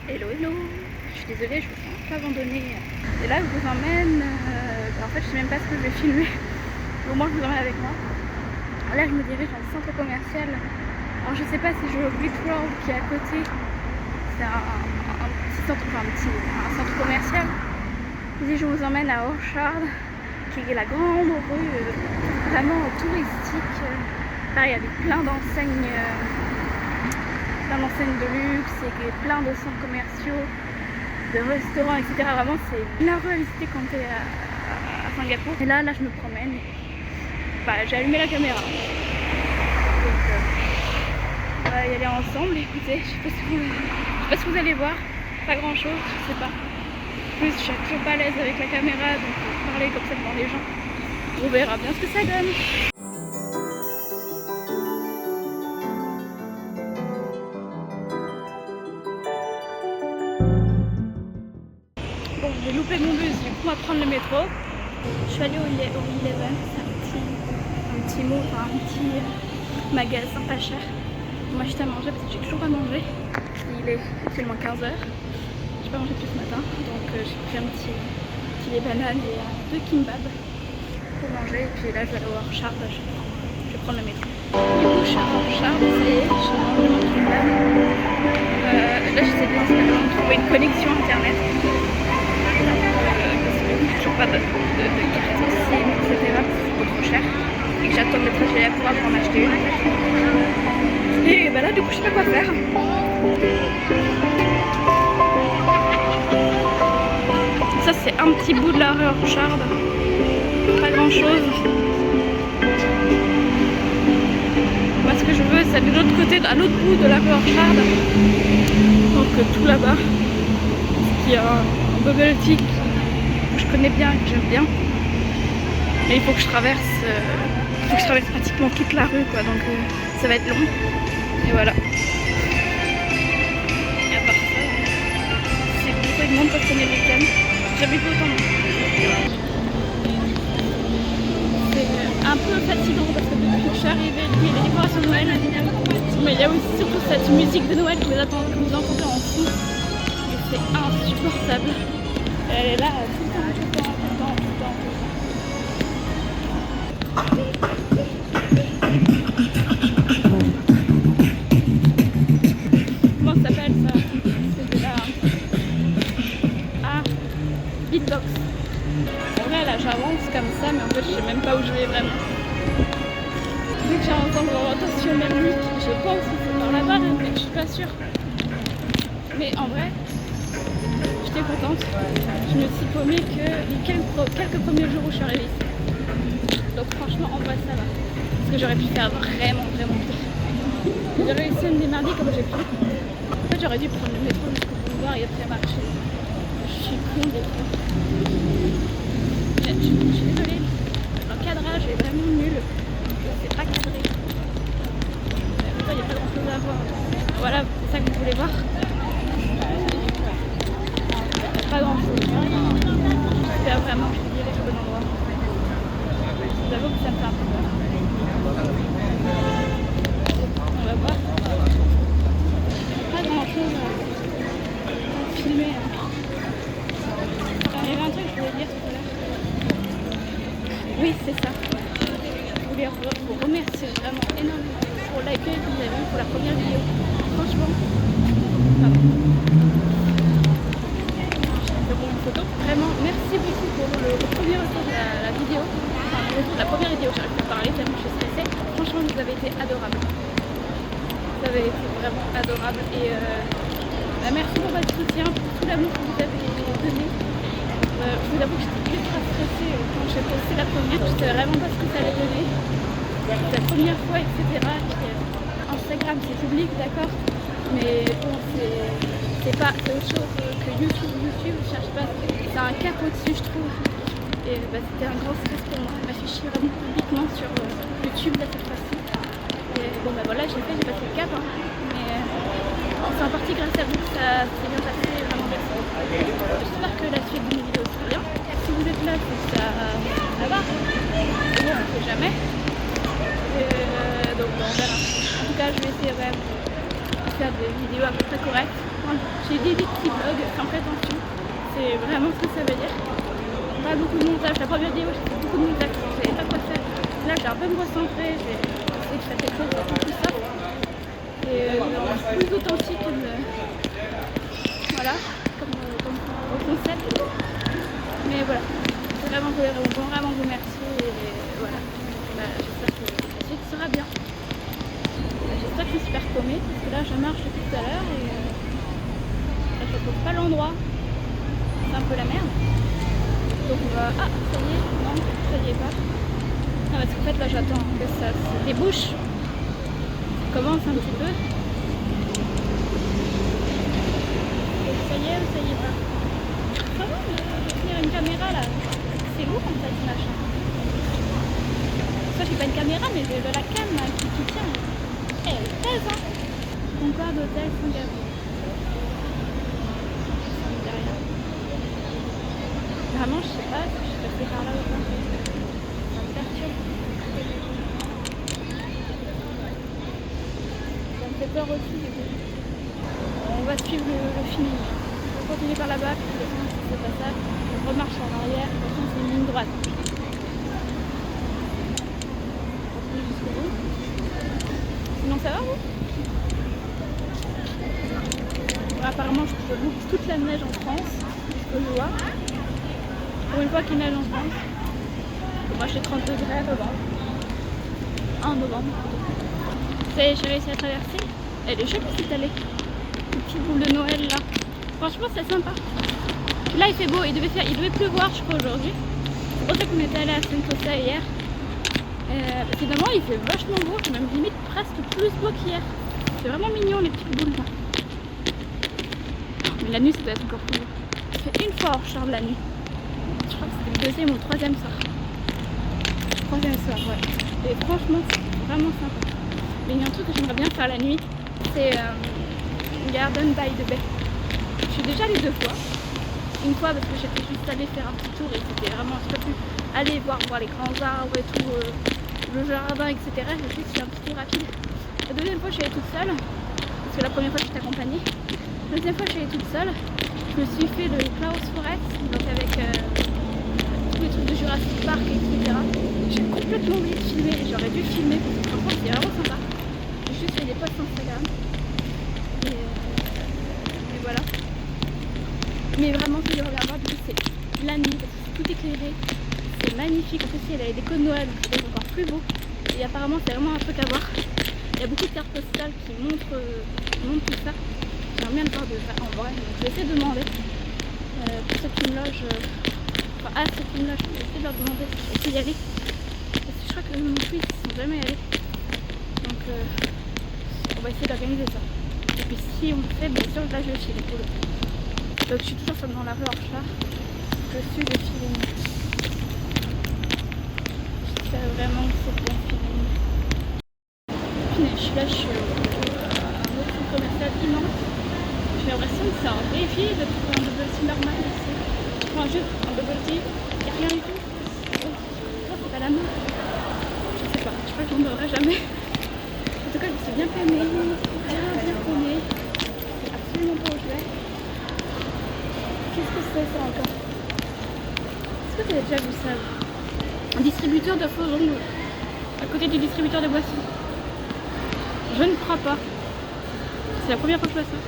Hello hello, je suis désolée, je me suis un peu abandonnée. Et là je vous emmène, en fait je sais même pas ce que je vais filmer, au moins je vous emmène avec moi. Là je me dirige dans le centre commercial. Alors je sais pas si je vais au Great World qui est à côté, c'est un petit centre, enfin un centre commercial. Ici je vous emmène à Orchard, qui est la grande rue vraiment touristique, pareil avec plein d'enseignes de luxe et plein de centres commerciaux, de restaurants, etc. Vraiment, c'est la rue à visiter quand t'es à Singapour. Et là, je me promène. J'ai allumé la caméra. Donc, on va y aller ensemble. Écoutez, je sais pas si vous allez voir. Pas grand chose, je sais pas. En plus, je suis toujours pas à l'aise avec la caméra, donc parler comme ça devant les gens. On verra bien ce que ça donne. Bon, j'ai loupé mon bus, du coup on va prendre le métro. Je suis allée au Eleven, c'est un petit magasin pas cher pour m'acheter à manger parce que j'ai toujours pas mangé. Il est actuellement 15h. J'ai pas mangé depuis ce matin, donc j'ai pris un petit lait banane et 2 kimbab pour manger. Et puis là je vais aller voir Charles, je vais prendre le métro. Du coup Charles, ça y est, j'ai mangé mon kimbab. Là j'essaie de trouver une connexion internet. Toujours pas de carte SIM, etc. C'est trop cher. Et que j'attends le trajet à pouvoir en acheter une. Et bah là, du coup, je sais pas quoi faire. Ça, c'est un petit bout de la rue Orchard. Pas grand chose. Moi, ce que je veux, c'est aller de l'autre côté, à l'autre bout de la rue Orchard. Donc, tout là-bas. Il y a un bubble tea que je connais bien, que j'aime bien, mais il faut que je traverse pratiquement toute la rue, quoi, donc ça va être long, et voilà. Et à part ça, c'est beaucoup de monde parce qu'on est le week-end, jamais vu autant de monde. C'est un peu fatigant parce que depuis que je suis arrivée, il y a les décorations de Noël, mais il y a aussi surtout cette musique de Noël que vous entendez en fond, et c'est insupportable. Elle est là tout le temps. Comment ça s'appelle ça? C'est de la... Ah, beatbox. En vrai là j'avance comme ça, mais en fait je sais même pas où je vais vraiment. Vu que j'ai un ensemble rotationnel, je pense que c'est par là-bas, mais je suis pas sûre. Mais en vrai, j'étais contente. Je me suis paumée que les quelques premiers jours où je suis arrivée ici. Donc franchement en vrai ça va. Parce que j'aurais pu faire vraiment pire. J'aurais réussi à me démerder comme j'ai pu. En fait j'aurais dû prendre le métro jusqu'au boulevard et après marcher. Je suis con des fois. Je suis désolée. L'encadrage est vraiment nul. C'est pas cadré. Il n'y a pas grand chose à voir. Voilà, c'est ça que vous voulez voir. Pas grand chose. J'espère vraiment que je suis dirigée au bon endroit. J'avoue que ça me fait un peu peur. On va voir. Pas grand chose à filmer. Il y avait un truc que je voulais dire tout à l'heure. Oui, c'est ça. Je voulais vous remercier vraiment énormément pour l'accueil que vous avez eu pour la première vidéo. Franchement, vraiment, merci beaucoup pour le premier retour de la vidéo. Enfin, le retour de la première vidéo, j'arrive pas à parler tellement je suis stressée. Franchement, vous avez été adorables. Vous avez été vraiment adorables. Et merci pour votre soutien, pour tout l'amour que vous avez donné. Je vous avoue que j'étais ultra stressée quand j'ai posté la première. Je savais vraiment pas ce que ça allait donner. C'était la première fois, etc. Instagram, c'est public, d'accord. Mais bon, c'est autre chose que YouTube. YouTube, je cherche pas, c'est un cap au-dessus, je trouve. Et c'était un grand stress pour moi. Je m'affichais vraiment publiquement sur YouTube là cette fois-ci. Et bon, voilà, j'ai passé le cap. Hein. Mais c'est en partie grâce à vous que ça s'est bien passé. Vraiment merci. J'espère que la suite de mes vidéos sera bien. Si vous êtes là, c'est que ça va. Et bon, on ne sait jamais. Donc, on verra. En tout cas, je vais essayer de faire des vidéos à peu près correctes. J'ai des vraiment ce que ça veut dire. Pas beaucoup de montage. La première vidéo, j'ai fait beaucoup de montage. Je savais pas quoi faire. Là, j'ai un peu me recentrer. J'ai essayé de faire quelque chose de plus simple. Et plus authentique. Voilà, comme concept. Mais voilà, c'est vraiment vraiment vous remercier. Et voilà, j'espère que la suite sera bien. J'espère que je suis super paumée. Parce que là, je marche depuis tout à l'heure. Et là, je trouve pas l'endroit. C'est un peu la merde. Donc on va... Ah, ça y est, non, ça y est pas. Non, parce qu'en fait là j'attends que ça se débouche. Ça commence un petit peu. Ça y est ou ça y est pas? Ça va, de tenir une caméra là. C'est lourd en fait ce machin. Ça j'ai pas une caméra mais j'ai de la cam là, qui tient. Elle pèse hein. Concorde Hôtel Singapour. Vraiment, je sais pas si je suis passée par là ou pas. Ça me perturbe. Ça me fait peur aussi du coup. On va suivre le film. On va continuer par là-bas, puis de toute façon, si c'est pas ça, on remarche en arrière. De toute façon, c'est une ligne droite. On continue jusqu'au bout. Sinon, ça va vous? Apparemment, je loupe toute la neige en France, ce que je vois. Pour une fois qu'il neige en France. Moi j'ai 30 degrés à novembre. En novembre. Ça y est, j'ai réussi à traverser. Elle est jolie cette allée. Une petite boule de Noël là. Franchement c'est sympa. Là il fait beau, il devait pleuvoir je crois aujourd'hui. C'est pour ça qu'on était allé à Sentosa hier. Finalement il fait vachement beau, même limite presque plus beau qu'hier. C'est vraiment mignon les petites boules là. Mais la nuit ça doit être encore plus beau. Il fait une fois hors champ de la nuit. Je crois que c'était le deuxième ou le troisième soir. Troisième soir, ouais. Et franchement, c'est vraiment sympa. Mais il y a un truc que j'aimerais bien faire la nuit, c'est Garden by the Bay. Je suis déjà allée 2 fois. Une fois parce que j'étais juste allée faire un petit tour et c'était vraiment, je peux plus aller voir les grands arbres et tout, le jardin, etc. J'ai juste fait un petit tour rapide. La deuxième fois, je suis allée toute seule. Parce que la première fois, j'étais accompagnée. La deuxième fois, je suis allée toute seule. Je me suis fait le Klaus Forest, donc avec tous les trucs de Jurassic Park, etc. J'ai complètement oublié de filmer, j'aurais dû filmer parce que franchement c'est vraiment sympa. J'ai juste fait des posts Instagram. Et voilà. Mais vraiment ce que je reviens voir du coup c'est la nuit parce que c'est tout éclairé. C'est magnifique, en plus il y a les décos de Noël donc c'est encore plus beau. Et apparemment c'est vraiment un truc à voir. Il y a beaucoup de cartes postales qui montrent tout ça. J'aimerais bien le voir en vrai, donc je vais essayer de demander pour ceux qui me logent, ceux qui me logent, je vais essayer de leur demander si je peux y aller. Parce que je crois que non plus ils ne sont jamais allés. Donc on va essayer d'organiser ça. Et puis si on le fait, bien sûr là je vais filer pour le coup. Donc je suis toujours dans la rue Orchard. Je suis le feeling. J'espère vraiment que c'est bien feeling. Puis je suis là, je suis un autre centre commercial immense. J'ai l'impression que c'est un défi de trouver un bubble tea normal ici. Je prends juste un bubble tea, il n'y a rien du tout. C'est pas la mode. Je sais pas, je crois que j'en aurai jamais. En tout cas, je suis bien paumée. Bien paumée. C'est absolument pas où je vais. Qu'est-ce que c'est ça encore? Est-ce que tu as déjà vu ça? Un distributeur de faux ongles à côté du distributeur de boissons. Je ne crois pas. C'est la première fois que je vois ça.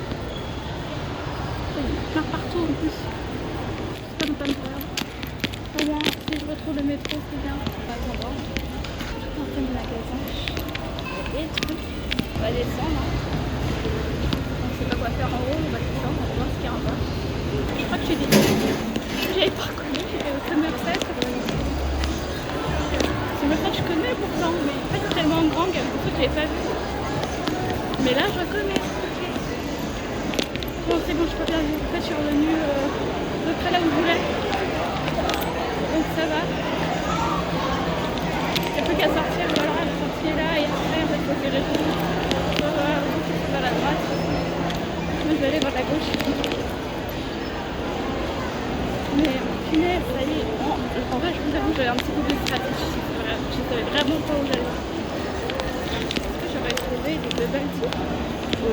Il y en a plein partout en plus. C'est pas longtemps pour rien. Au moins, si je retrouve le métro, c'est bien. Attends, je vais tenter le magasin. Il y a des trucs. On va descendre. On ne sait pas quoi faire en haut, on va descendre, on va voir ce qu'il y a en bas. Je crois que je suis désolée. J'avais pas reconnu, j'étais au Somerset. Somerset, je connais pourtant, mais en fait, c'est tellement grand qu'il y a beaucoup de trucs que je n'avais pas vu. Mais là, je reconnais. Bon, c'est bon, je peux bien vivre. En fait, je suis revenue de près là où je voulais. Donc ça va. Il n'y a plus qu'à sortir, voilà, je suis sortie là et après, en fait, il faut tirer tout. Voilà, vers la droite. Moi, je vais aller vers la gauche. Mais punaise, ça y est. En vrai, je vous avoue, j'avais un petit peu de stratégie. Je savais vraiment pas où j'allais. Est-ce que j'aurais trouvé des bubble tea?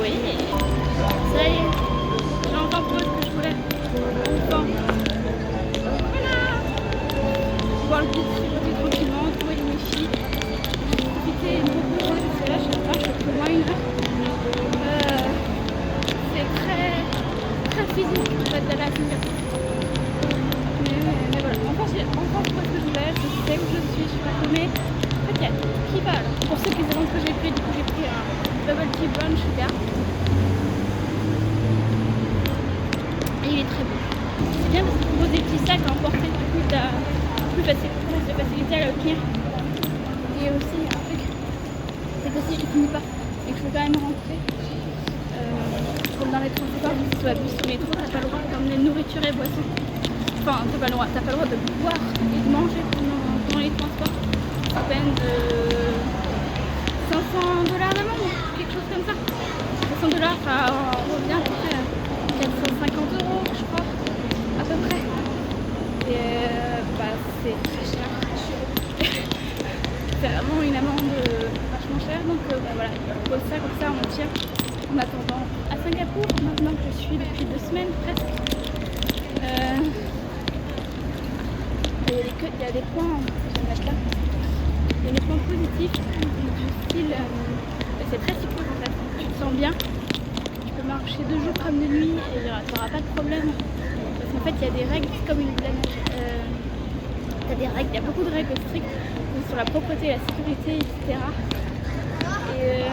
Oui. Ça y est. J'ai enfin trouvé ce que je voulais. Enfin. physique en fait d'aller à Singapour. Mais voilà, encore je sais ce que je voulais, je sais où je suis, je suis pas paumée. En fait, il y a tout qui va là. Pour ceux qui se demandent ce que j'ai pris, du coup j'ai pris un bubble tea brown sugar. Et il est très bon. C'est bien parce qu'il propose des petits sacs à emporter, du coup t'as plus de facilité à l'obtenir. Et aussi un truc, c'est que si je ne finis pas et que je veux quand même rentrer, comme dans les transports, que ce soit bus ou métro, t'as pas le droit d'emmener nourriture et boissons. Enfin, t'as pas le droit de boire et de manger pendant les transports. Ça peine de $500 d'amende, quelque chose comme ça. $500, ça revient à peu près à 450 €, je crois, à peu près. Et c'est très cher. C'est vraiment une amende vachement chère, donc voilà, il propose ça comme ça on tient en attendant à Singapour, maintenant que je suis depuis 2 semaines presque. Il y a des points, je vais mettre là, il y a des points positifs du style, c'est très sécure en fait, tu te sens bien, tu peux marcher 2 jours comme de nuit et tu n'auras pas de problème, parce qu'en fait il y a des règles comme une planète. Il y a des règles, il y a beaucoup de règles strictes sur la propreté, la sécurité, etc. Et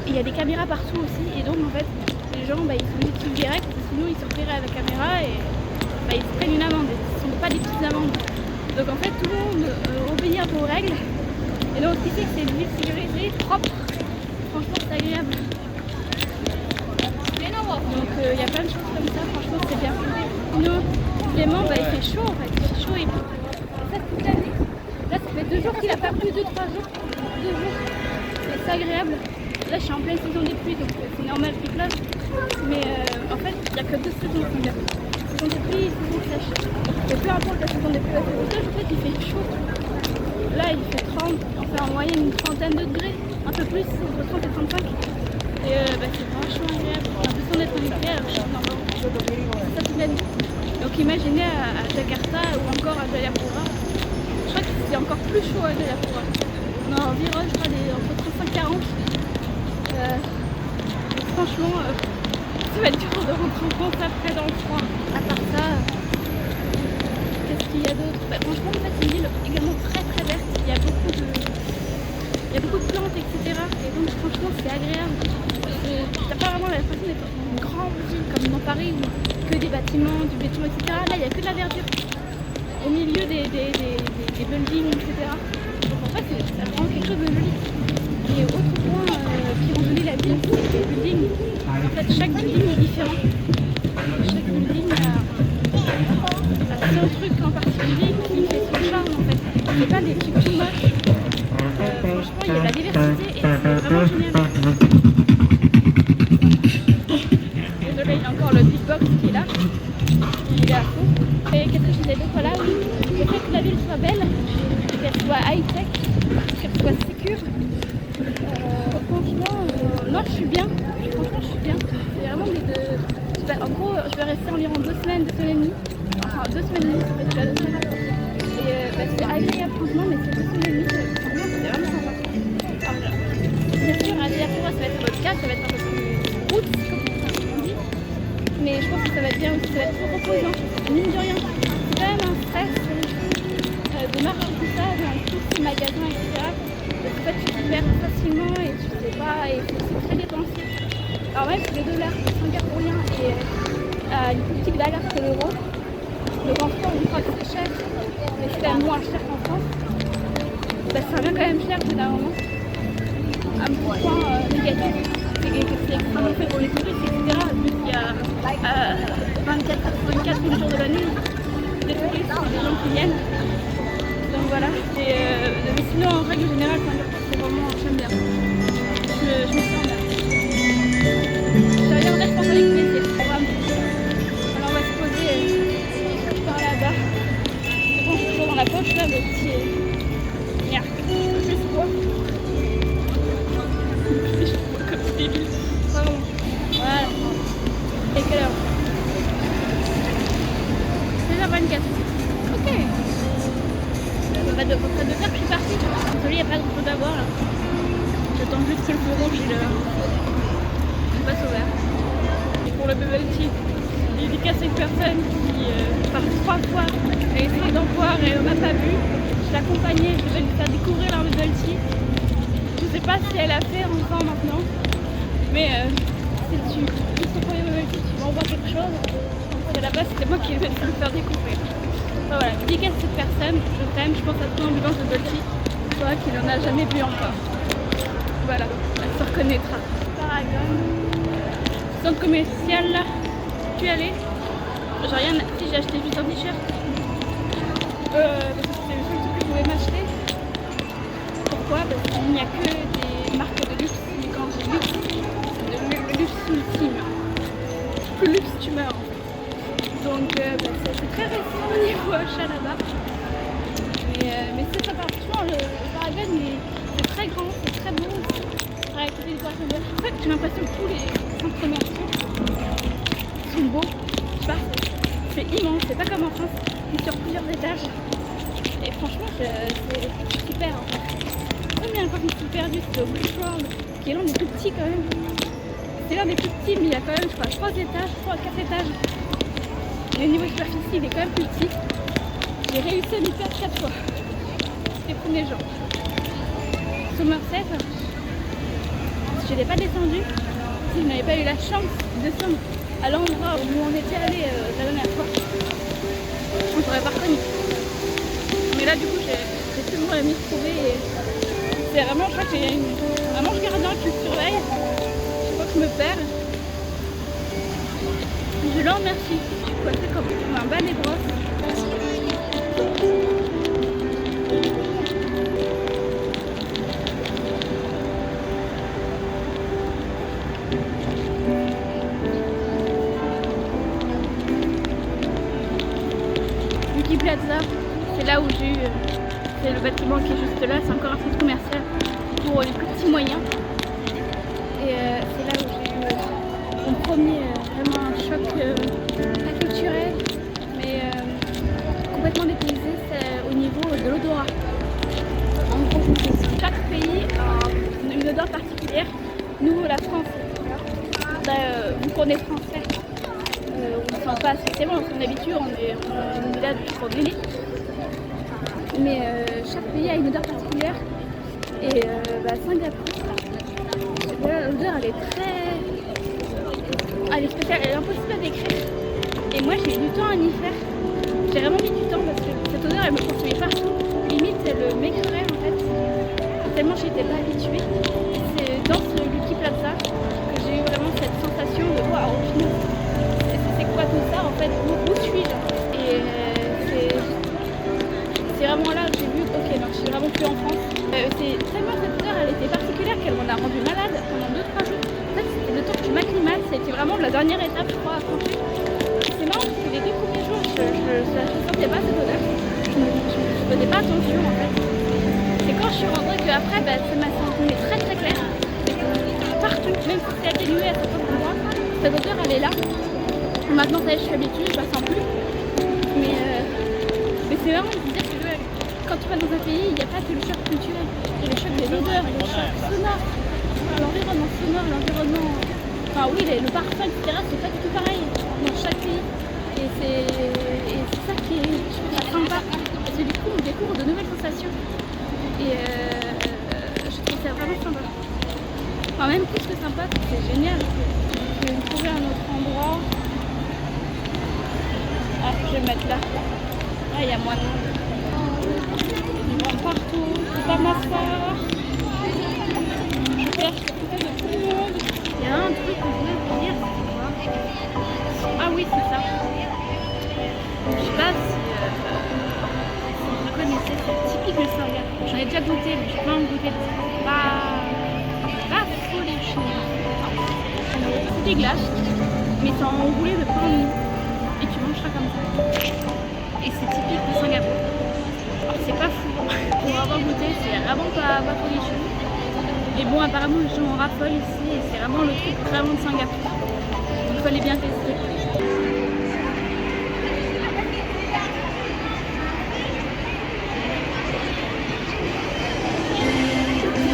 il y a des caméras partout aussi, et donc en fait les gens ils sont obligés de suivre des règles, sinon ils sortiraient à la caméra et ils se prennent une amende, ce ne sont pas des petites amendes. Donc en fait tout le monde obéit un peu aux règles, et donc ce qui fait que c'est une ville sécurisée, propre, franchement c'est agréable. Donc il y a plein de choses comme ça, franchement c'est bien. Sinon, évidemment il fait chaud en fait, il fait chaud et ça toute l'année. Là ça fait 2 jours qu'il a pas plu, 2-3 jours. 2 jours. Et c'est agréable. Là je suis en pleine saison des pluies, donc c'est normal qu'il pleuve. Mais en fait il n'y a que 2 saisons qu'il y a. Saison des pluies et saison sèche. Et peu importe la saison des pluies, la saison sèche, en fait il fait chaud. Là il fait 30, enfin en moyenne une trentaine de degrés, un peu plus, entre 30 et 35. Et c'est franchement agréable. J'ai l'impression d'être en hiver, alors je suis dans ça toute l'année. Donc imaginez à Jakarta ou encore à Jayapura. Je crois que c'est encore plus chaud à Jayapura. On a environ, je crois, entre 35 et 40. Franchement, ça va être dur de rentrer en France après dans le froid. À part ça, qu'est-ce qu'il y a d'autre? Franchement, en fait, c'est une ville également très très verte. Il y a beaucoup de plantes, etc. Et donc, franchement, c'est agréable. T'as pas vraiment l'impression d'être dans une grande ville comme dans Paris où que des bâtiments, du béton, etc. Là, il n'y a que de la verdure au milieu des buildings, etc. Donc en fait, ça rend quelque chose de joli. Et autre point qui rend joli la ville, c'est les buildings. En fait, chaque building est différent. Chaque building a son truc en particulier qui fait son charme en fait. C'est pas des trucs tout moches. Franchement, il y a de la diversité et c'est vraiment génial. Désolée, il y a encore le big box qui est là. Il est à fond. Et qu'est-ce que je disais d'autre? Voilà, oui. Le fait que la ville soit belle, qu'elle soit high-tech, qu'elle soit sécure. Franchement, non, je suis bien. Franchement, je suis bien. C'est vraiment en gros, je vais rester environ 2 semaines, 2 semaines et demie. Enfin, 2 semaines et demie, ça fait déjà 2 semaines. Et c'est agréable, franchement, mais c'est 2 semaines et demie. Franchement, c'est vraiment sympa. Alors, bien sûr, à Jayapura, ça va être votre cas, ça va être un peu plus route, comme on dit. Mais je pense que ça va être bien aussi, ça va être trop reposant. Mine de rien, c'est quand même un stress de marcher tout ça dans tous ces magasins, etc. Parce qu'en fait, tu te perds facilement et tu sais pas, et c'est très dépensier. Alors même si le dollar singapourien est une plus petite valeur que l'euro, donc en France, on croit que c'est cher, mais c'est quand même moins cher qu'en France. Ça revient quand même cher au bout d'un moment. Un petit point négatif, c'est que c'est extrêmement fait pour les touristes, etc. Vu qu'il y a 24 tous les jours de l'année, des touristes, des gens qui viennent. Donc voilà, mais sinon en règle générale, c'est vraiment, j'aime bien. Je me sens bien. Ça reviendrait, je pense, avec plaisir. Alors on va se poser par là-bas. C'est bon, je suis toujours dans la poche là, le petit. Merde, je sais quoi. Comme petit débile. Vraiment. Voilà. Et quelle heure? 16h24. Ok. Ça va de près de faire que je suis partie. Désolée, il n'y a pas grand chose à voir là. J'attends juste que le feu rouge il passe au vert. Et pour le bubble tea, une personne qui, par 3 fois, a essayé d'en boire et on n'a pas bu. Je l'accompagnais, je devais lui faire découvrir la bubble tea. Je sais pas si elle a fait encore maintenant, mais si tu prends son premier bubble tea, tu m'envoies quelque chose. À la base, c'était moi qui devais le faire découvrir. Enfin, voilà, dédicace cette personne, je t'aime, je pense à ton ambulance de bubble tea, toi qui n'en a jamais bu encore. Voilà, elle se reconnaîtra. Paragon, centre commercial là, tu es allé? J'ai rien, si j'ai acheté juste un t-shirt. Parce que c'est le seul truc que je pouvais m'acheter. Pourquoi? Parce qu'il n'y a que des marques de luxe. Et quand je dis luxe, c'est le luxe ultime. Plus luxe tu meurs en fait. Donc c'est très récent au niveau achat là-bas. Mais c'est sympa. Franchement, le Paragon c'est très grand, c'est très beau. En fait, j'ai l'impression que tous les centres commerciaux sont beaux. Je sais pas, c'est immense, c'est pas comme en France, c'est sur plusieurs étages. Et franchement, c'est super en fait. Comme il y a un parc perdu, c'est au Bush World, qui est l'un des plus petits quand même. C'est l'un des plus petits, mais il y a quand même, je crois, 3 étages, 3 à 4 étages. Et au niveau superficie, il est quand même plus petit. J'ai réussi à m'y perdre 4 fois. C'était le premier jour. Somerset, je n'étais pas descendue si je n'avais pas eu la chance de descendre à l'endroit où on était allé la dernière fois. On ne pourrait pas reconnu. Mais là du coup j'ai tellement aimé trouver et c'est vraiment, je crois qu'il y a un ange gardien qui me surveille. Je crois que je me perds. Je le remercie. Je suis coiffée comme un bas des brosses. Plaza, c'est là où j'ai eu, c'est le bâtiment qui est juste là, c'est encore un centre commercial pour les plus petits moyens. Et c'est là où j'ai eu mon premier vraiment un choc pas culturel, mais complètement dépaysé, c'est au niveau de l'odorat. En gros, chaque pays a une odeur particulière. Nous, la France, vous connaissez français. On ne sent pas spécialement, on habitude, on est là depuis qu'on est né. Mais chaque pays a une odeur particulière. Et Singapour, l'odeur elle est très... Elle est spéciale, elle est impossible à décrire. Et moi j'ai eu du temps à m'y faire. J'ai vraiment mis du temps parce que cette odeur elle me poursuivait partout. Limite elle m'écœurait en fait. Tellement j'étais pas habituée. C'est dans ce Lucky Plaza que j'ai eu vraiment cette sensation de voir au final. C'est quoi tout ça en fait, où suis-je? Et c'est vraiment là que j'ai vu, ok, donc je suis vraiment plus en France. C'est tellement cette odeur, elle était particulière qu'elle m'en a rendu malade pendant 2-3 jours. En fait, c'était le temps que je m'acclimate, ça a été vraiment la dernière étape, je crois, à franchir. C'est marrant parce que les 2 premiers jours, je sentais pas cette odeur. Je faisais pas attention en fait. C'est quand je suis rentrée qu'après, ça m'a senti très très clair. Partout, même si c'est atténué à certains endroits, cette odeur elle est là. Maintenant ça y est, je suis habituée, je la sens plus. Mais c'est vraiment de dire que quand tu vas dans un pays, il n'y a pas que le choc culturel. Il y a le choc des odeurs, le choc sonore, l'environnement sonore, l'environnement... Enfin oui, le parfum, etc. c'est pas du tout pareil dans chaque pays. Et c'est ça qui est, je trouve ça sympa. Parce que du coup, on découvre de nouvelles sensations. Et je trouve ça vraiment sympa. Enfin même plus que sympa, c'est génial. Je vais me trouver un autre endroit. Ah, je vais me mettre là. Ah, il y a moins de monde. Ils vont partout. C'est pas m'asseoir. Je perds de tout le monde. Il y a un truc que je voulais vous dire. Ah oui, c'est ça. Je sais pas si vous connaissez, c'est typique de Singapour. J'en ai déjà goûté, mais je peux pas en goûter. C'est pas fou les chinois. C'est des glaces, mais c'est enroulé de pain mou. Et tu manges ça comme ça. Et c'est typique de Singapour. Alors c'est pas fou. Pour avoir goûté, c'est vraiment pas folichon. Et bon, apparemment les gens en raffolent ici et c'est vraiment le truc vraiment de Singapour. Donc il fallait bien tester.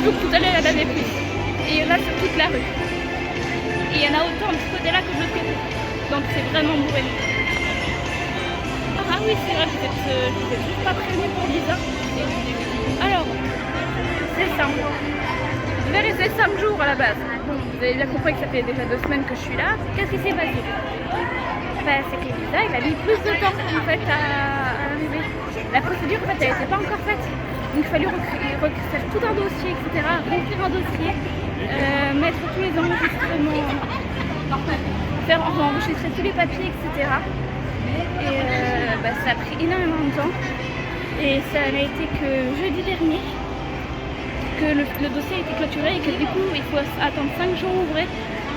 Donc tout à l'heure il y en avait plus. Et il y en a sur toute la rue. Et il y en a autant de ce côté-là que de l'autre côté. Donc c'est vraiment bourré. oui, c'est vrai, je vous ai toujours pas prévenu pour Lisa. Alors, c'est simple. Je devais rester 5 jours à la base. Bon, vous avez bien compris que ça fait déjà 2 semaines que je suis là. Qu'est-ce qui s'est passé? Bah, c'est que Lisa, il a mis plus de temps en fait à arriver. La procédure en fait, elle n'était pas encore faite. Donc il fallait faire tout un dossier, etc. Remplir un dossier, mettre tous les enregistrements, enregistrer tous les papiers, etc. Et bah, ça a pris énormément de temps. Et ça n'a été que jeudi dernier que le dossier a été clôturé et que du coup il faut attendre 5 jours ouvrés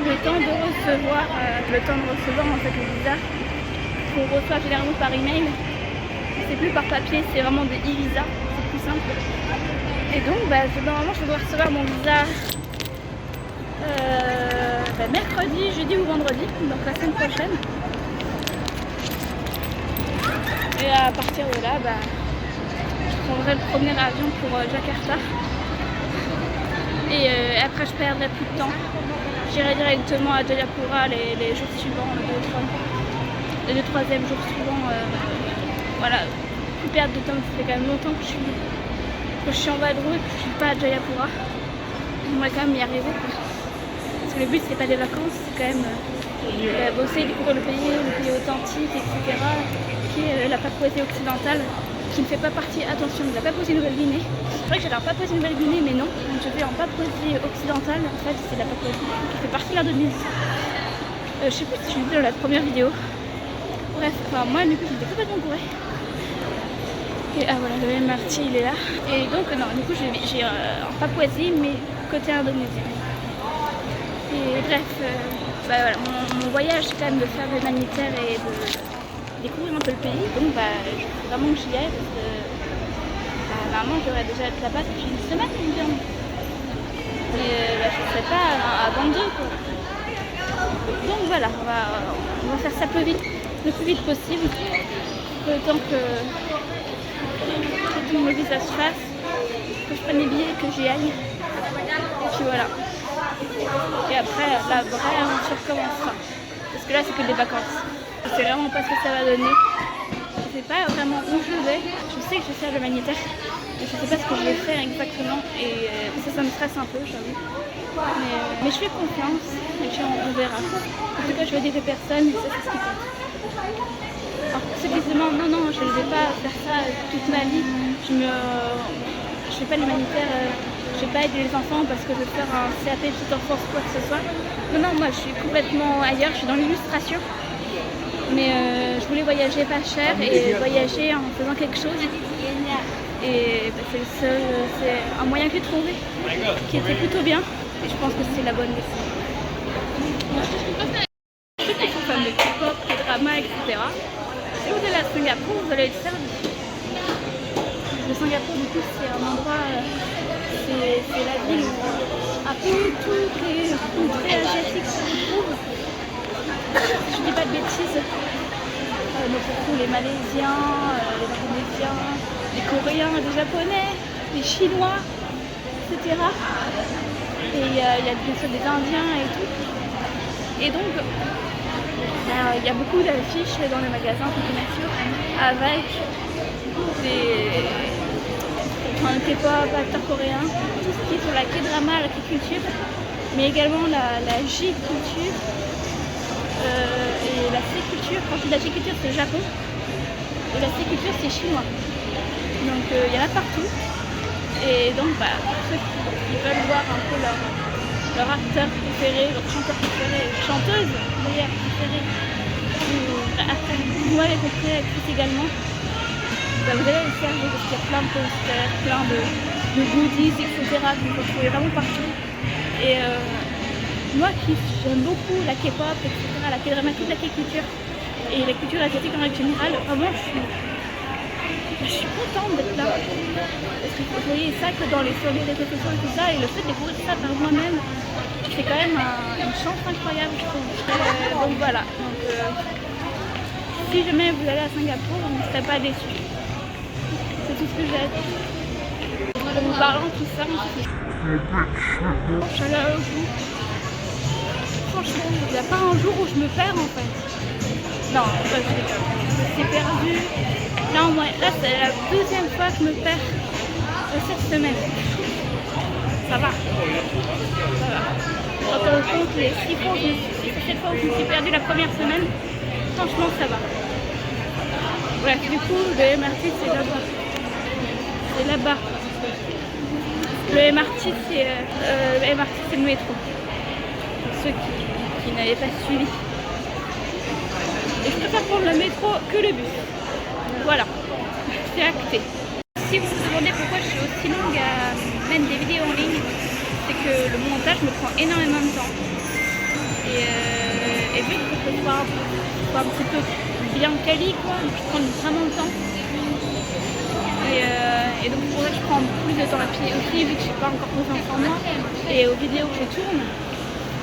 le temps de recevoir en fait le visa qu'on reçoit généralement par email. C'est plus par papier, c'est vraiment des e-visa, c'est plus simple. Et donc bah, normalement je dois recevoir mon visa mercredi, jeudi ou vendredi, donc la semaine prochaine. Et à partir de là, bah, je prendrai le premier avion pour Jakarta. Et après je perdrai plus de temps. J'irai directement à Jayapura les jours suivants, le 3e jour suivant. Voilà, plus perdre de temps, ça fait quand même longtemps que je suis en vadrouille, que je suis pas à Jayapura. J'aimerais quand même y arriver. Parce que le but c'est pas des vacances, c'est quand même bosser, découvrir le pays authentique, etc. Qui est la Papouasie occidentale, qui ne fait pas partie, attention, de la Papouasie-Nouvelle-Guinée. C'est vrai que j'allais en Papouasie-Nouvelle-Guinée, mais non. Je vais en Papouasie occidentale, en fait c'est la Papouasie qui fait partie de l'Indonésie. Je sais plus si je l'ai dit dans la première vidéo. Bref, enfin, moi du coup j'étais complètement bourrée. Et ah voilà, le Marty il est là. Et donc non, du coup j'ai en Papouasie, mais côté indonésien. Et bref, bah, voilà, mon voyage c'est quand même de faire de l'humanitaire et de découvrir un peu le pays. Donc bah, je faut vraiment que j'y aille parce que normalement j'aurais déjà être là-bas depuis une semaine environ. Mais bah, je ne serai pas à 22 quoi. Donc voilà, on va faire ça le plus vite possible. Le temps que mon visa se fasse, que je prenne les billets, que j'y aille. Et puis voilà. Et après, la vraie aventure commencera. Parce que là, c'est que des vacances. Je sais vraiment pas ce que ça va donner. Je sais pas vraiment où je vais. Je sais que je vais faire de l'humanitaire. Mais je sais pas ce que je vais faire exactement. Et ça me stresse un peu, j'avoue. Mais je fais confiance. Et puis on verra. En tout cas, je vais aider des personnes. Et ça, c'est ce qui compte. Alors pour ceux qui se demandent, non, je ne vais pas faire ça toute ma vie. Je fais pas l'humanitaire. Je vais pas aider les enfants parce que je veux faire un CAP petite enfance quoi que ce soit. Non, moi je suis complètement ailleurs, je suis dans l'illustration. Mais je voulais voyager pas cher et voyager en faisant quelque chose. Et bah, c'est un moyen que j'ai trouvé qui était plutôt bien. Et je pense que c'est la bonne décision. Ceux qui sont fans de K-pop, de drama, etc. Si vous allez à Singapour, vous allez être servi. Le Singapour du coup c'est un endroit... c'est la ville où un peu toutes les contrées asiatiques se retrouvent. Je dis pas de bêtises, mais surtout les Malaisiens, les Indonésiens, les Coréens, les Japonais, les Chinois, etc. Et il y a bien sûr des Indiens et tout. Et donc, il y a beaucoup d'affiches dans les magasins commerciaux avec des... un K-pop, acteurs coréens, tout ce qui est sur la K-drama, la K-culture, mais également la J-culture et la C-culture. Quand je dis la J-culture, c'est Japon et la C-culture, c'est chinois. Donc il y en a partout. Et donc pour ceux qui veulent voir un peu leur acteur préféré, leur chanteur préféré, chanteuse d'ailleurs préférée, vous m'avez compris, actrice également. Bah, vous allez le faire parce qu'il y a plein de posters, plein de goodies, etc. que vous trouvez vraiment partout. Et moi qui j'aime beaucoup la K-pop, etc., la K-drama, toute la K-culture et la culture asiatique en règle générale, vraiment je suis contente d'être là. Parce que vous voyez ça que sur les réseaux sociaux et tout ça, et le fait de découvrir ça par moi-même, c'est quand même une chance incroyable, je trouve. Donc voilà. Donc, si jamais vous allez à Singapour, vous ne serez pas déçus. C'est tout ce que j'ai à dire. En vous parlant tout ça, je suis allée au bout. Franchement, il n'y a pas un jour où je me perds en fait. Non, pas je rigole. s'est perdu. Là, là c'est la deuxième fois que je me perds cette semaine. Ça va. Ça va. Quand on compte les 6 fois, 7 fois où je me suis perdue la première semaine, franchement ça va. Bref, du coup, le MRT c'est là-bas. C'est là-bas. Le MRT c'est le métro. Pour ceux qui n'avaient pas suivi. Et je préfère prendre le métro que le bus. Voilà, c'est acté. Si vous vous demandez pourquoi je suis aussi longue à mettre des vidéos en ligne, c'est que le montage me prend énormément de temps. Et vu que ce soit un petit peu bien quali, quoi, donc je prends vraiment le temps. Et donc pour ça je prends plus de temps. Et puis aussi vu que je n'ai pas encore confiance en moi et aux vidéos que je tourne,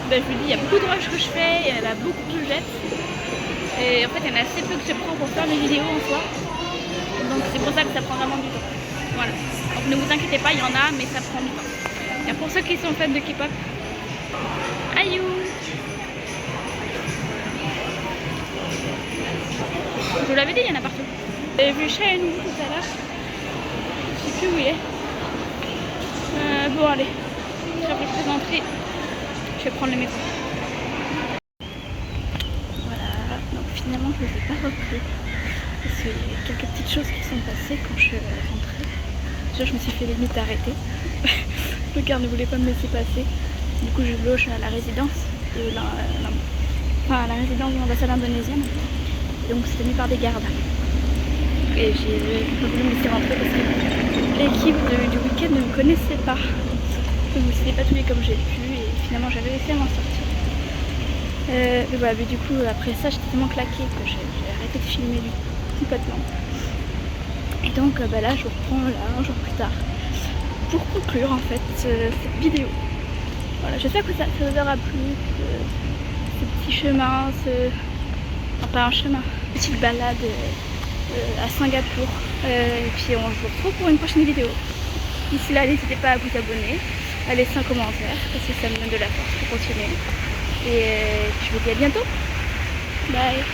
ben, je me dis il y a beaucoup de rush que je fais, il y en a beaucoup que je jette. Et en fait il y en a assez peu que je prends pour faire mes vidéos en soi. Donc c'est pour ça que ça prend vraiment du temps. Voilà. Donc ne vous inquiétez pas, il y en a mais ça prend du temps. Et pour ceux qui sont fans de K-pop, aïe. Je vous l'avais dit, il y en a partout. J'ai vu Shaenou tout à l'heure. Je sais plus où il est. Bon allez, je vais vous présenter. Je vais prendre le métro. Voilà, donc finalement je ne les ai pas repris. Parce qu'il y a quelques petites choses qui sont passées quand je suis rentrée. Déjà je me suis fait limite arrêter. Le gars ne voulait pas me laisser passer. Du coup je loge à la résidence de à la résidence de l'ambassade indonésienne. Et donc c'était mis par des gardes. Et j'ai pas voulu me laisser rentrer parce que l'équipe du week-end ne me connaissait pas. Donc je me suis dépatouillée comme j'ai pu et finalement j'avais réussi à m'en sortir. Mais voilà, mais du coup après ça j'étais tellement claquée que j'ai arrêté de filmer complètement. Et donc bah là je reprends là, un jour plus tard pour conclure en fait cette vidéo. Voilà, j'espère que ça vous aura plu, ce petit chemin, enfin pas un chemin, petite balade à Singapour. Et puis on se retrouve pour une prochaine vidéo. D'ici là, n'hésitez pas à vous abonner, à laisser un commentaire parce que ça me donne de la force pour continuer. Et je vous dis à bientôt. Bye.